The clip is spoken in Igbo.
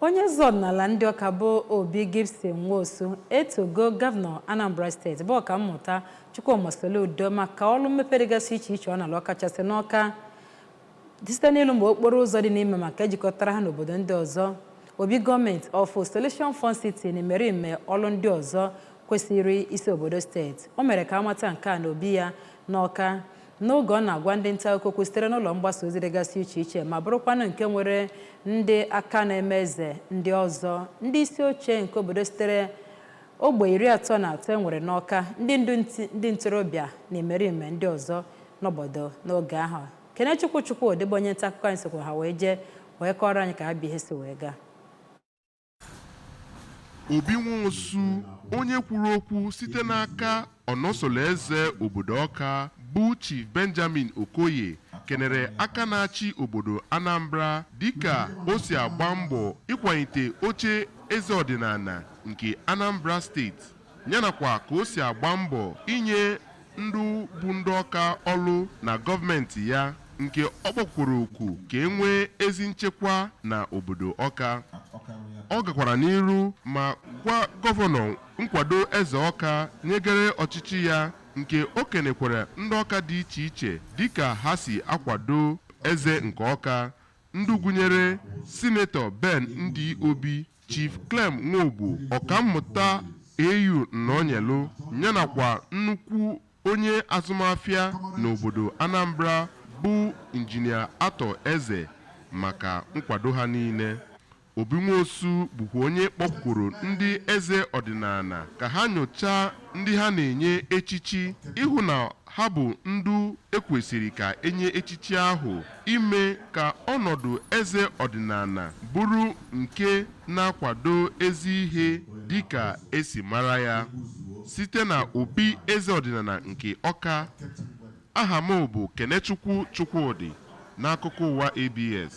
Onye zọnala ndị ọka bụ Obi Gibson Nwosu etogo Gọvanọ Anambra Steeti bụ ọkammụta Chukwuma Soludo maka ọrụ mmepe dịgasị iche iche ọ na-alụ ọkachasị n'Ọka site n'ịlụ mgbe okporo ụzọ dị n'ime maka ejikọtara ha n'obodo ndị ọzọ. Obi gọọmenti of Solution Fund City na ime ọrụ ndị ọzọ kwesịrị isi obodo steeti. O mere ka amata nke a n'obi ya n'Ọka n'oge ọ na-agwa ndị nta akụkọ sitere n'ụlọ mgbasa ozi dịgasị iche iche ma bụrụkwanụ nke nwere ndị aka na-eme eze ndị ọzọ. Ndị isi oche nke obodo sitere ogbe 33 enwere n'Ọka, ndị ntorobịa na imerime ndị ọzọ n'obodo n'oge ahụ. Kenechukwu Odebe onye nta akụkọ anyị sokwa ha wee kọrọ anyị ka ha bụ ihe si wee gaa. Obi Nwosu, onye kwuru okwu site n'aka ọnọsolo eze obodo Ọka bụ Chief Benjamin Okoye, kenere aka na-achị obodo Anambra dịka o si agba mbọ ịkwalite oche eze ọdịnala nke Anambra steeti, yanakwa ka o si agba mbọ inye ndụ bụ ndị Ọka ọrụ na gọọmenti ya, nke ọ kpọkwuru okwu ka e nwee ezi nchekwa na obodo Ọka. Ọ gakwara n'iru ma gwa gọvanọ nkwado eze Ọka nyegere ọchịchị ya, nke o kenekwara ndị Ọka dị iche iche dịka ha si akwado eze nke Ọka, ndị gụnyere Sinetọ Ben Ndị Obi, Chief Clem Nwogbo, ọkammụta AU Nnọnyelu, yanakwa nnukwu onye azụmahịa n'obodo Anambra bụ Injinia Atọ Eze maka nkwado ha niile. Obi Nwosu bụkwa onye kpọkwuru ndị eze ọdịnala ka ha nyochaa ndị ha na-enye echichi ịhụ na ha bụ ndụ ekwesịrị ka enye echichi ahụ, ime ka ọnọdụ eze ọdịnala bụrụ nke na-akwado ezi ihe dịka esi mara ya. Site na Obi eze ọdịnala nke Ọka, aha m bụ Kenechukwu Chukwudi n'akụkọ ụwa ABS.